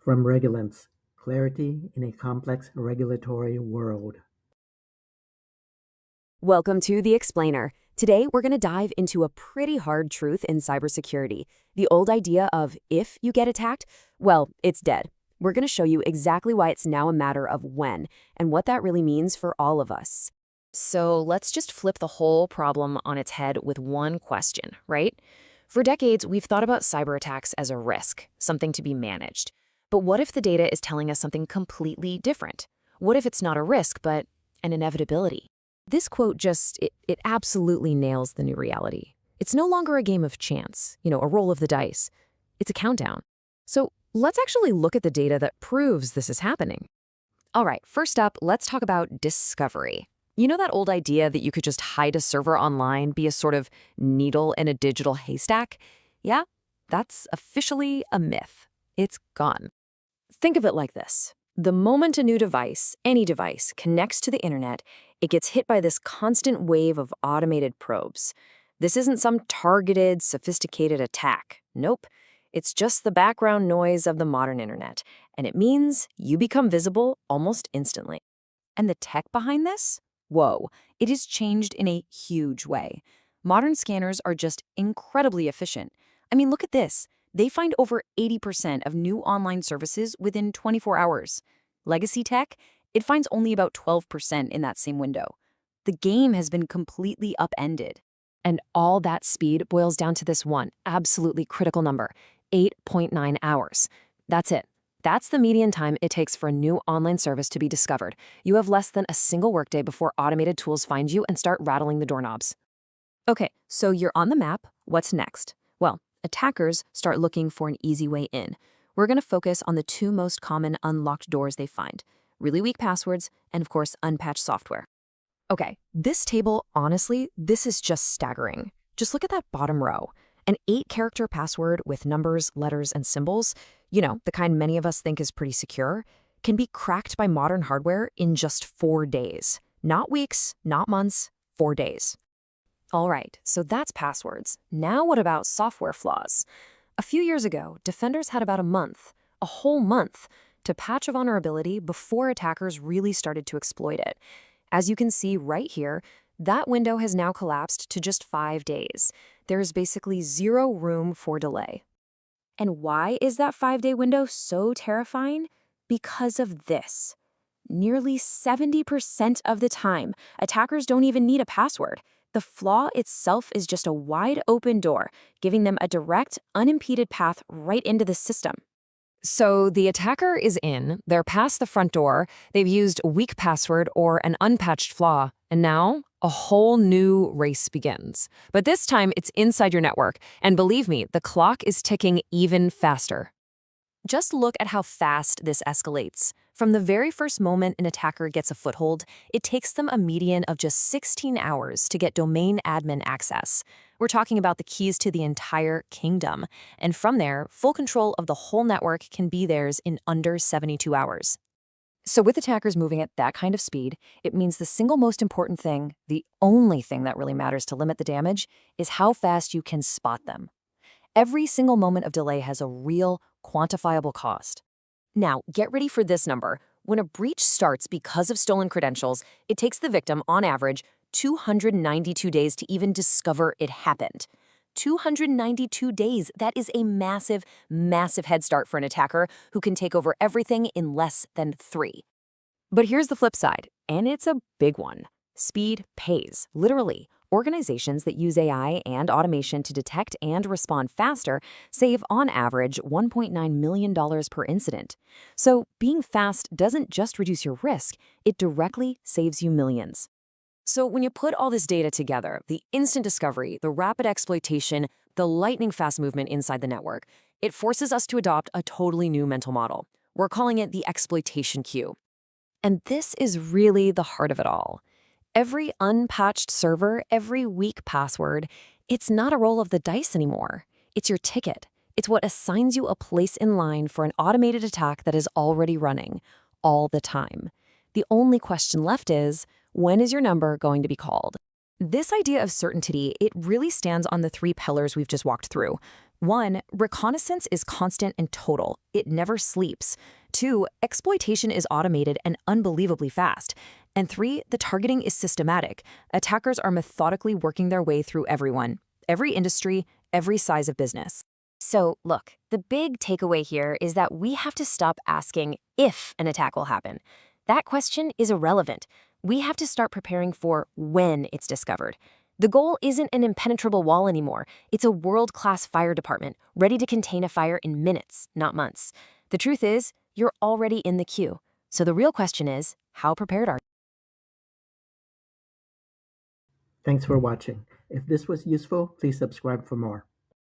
From Regulants: Clarity in a Complex Regulatory World. Welcome to The Explainer. Today, we're going to dive into a pretty hard truth in cybersecurity. The old idea of if you get attacked, well, it's dead. We're going to show you exactly why it's now a matter of when and what that really means for all of us. So let's just flip the whole problem on its head with one question, right? For decades, we've thought about cyber attacks as a risk, something to be managed. But what if the data is telling us something completely different? What if it's not a risk, but an inevitability? This quote it absolutely nails the new reality. It's no longer a game of chance, a roll of the dice. It's a countdown. So let's actually look at the data that proves this is happening. All right, first up, let's talk about discovery. You know that old idea that you could just hide a server online, be a sort of needle in a digital haystack? Yeah, that's officially a myth. It's gone. Think of it like this. The moment a new device, any device, connects to the internet, it gets hit by this constant wave of automated probes. This isn't some targeted, sophisticated attack. Nope. It's just the background noise of the modern internet, and it means you become visible almost instantly. And the tech behind this? Whoa, it has changed in a huge way. Modern scanners are just incredibly efficient. I mean, look at this. They find over 80% of new online services within 24 hours. Legacy tech, it finds only about 12% in that same window. The game has been completely upended. And all that speed boils down to this one absolutely critical number, 8.9 hours. That's it. That's the median time it takes for a new online service to be discovered. You have less than a single workday before automated tools find you and start rattling the doorknobs. Okay, so you're on the map. What's next? Well, attackers start looking for an easy way in. We're going to focus on the two most common unlocked doors they find: really weak passwords and, of course, unpatched software. Okay, this table, honestly, this is just staggering. Just look at that bottom row. An 8-character password with numbers, letters, and symbols, the kind many of us think is pretty secure, can be cracked by modern hardware in just 4 days. Not weeks, not months, 4 days. All right, so that's passwords. Now what about software flaws? A few years ago, defenders had about a whole month, to patch a vulnerability before attackers really started to exploit it. As you can see right here, that window has now collapsed to just 5 days. There is basically zero room for delay. And why is that 5-day window so terrifying? Because of this. Nearly 70% of the time, attackers don't even need a password. The flaw itself is just a wide open door, giving them a direct, unimpeded path right into the system. So the attacker is in, they're past the front door, they've used a weak password or an unpatched flaw, and now a whole new race begins. But this time it's inside your network, and believe me, the clock is ticking even faster. Just look at how fast this escalates. From the very first moment an attacker gets a foothold, it takes them a median of just 16 hours to get domain admin access. We're talking about the keys to the entire kingdom. And from there, full control of the whole network can be theirs in under 72 hours. So with attackers moving at that kind of speed, it means the single most important thing, the only thing that really matters to limit the damage, is how fast you can spot them. Every single moment of delay has a real, quantifiable cost. Now, get ready for this number. When a breach starts because of stolen credentials, it takes the victim, on average, 292 days to even discover it happened. 292 days, that is a massive, massive head start for an attacker who can take over everything in less than 3. But here's the flip side, and it's a big one. Speed pays, literally. Organizations that use AI and automation to detect and respond faster save, on average, $1.9 million per incident. So being fast doesn't just reduce your risk, it directly saves you millions. So when you put all this data together, the instant discovery, the rapid exploitation, the lightning-fast movement inside the network, it forces us to adopt a totally new mental model. We're calling it the exploitation queue. And this is really the heart of it all. Every unpatched server, every weak password, it's not a roll of the dice anymore. It's your ticket. It's what assigns you a place in line for an automated attack that is already running, all the time. The only question left is, when is your number going to be called? This idea of certainty, it really stands on the 3 pillars we've just walked through: 1. Reconnaissance is constant and total. It never sleeps. 2. Exploitation is automated and unbelievably fast. And 3. The targeting is systematic. Attackers are methodically working their way through everyone, every industry, every size of business. So, look, the big takeaway here is that we have to stop asking if an attack will happen. That question is irrelevant. We have to start preparing for when it's discovered. The goal isn't an impenetrable wall anymore. It's a world-class fire department, ready to contain a fire in minutes, not months. The truth is, you're already in the queue. So the real question is, how prepared are you? Thanks for watching. If this was useful, please subscribe for more.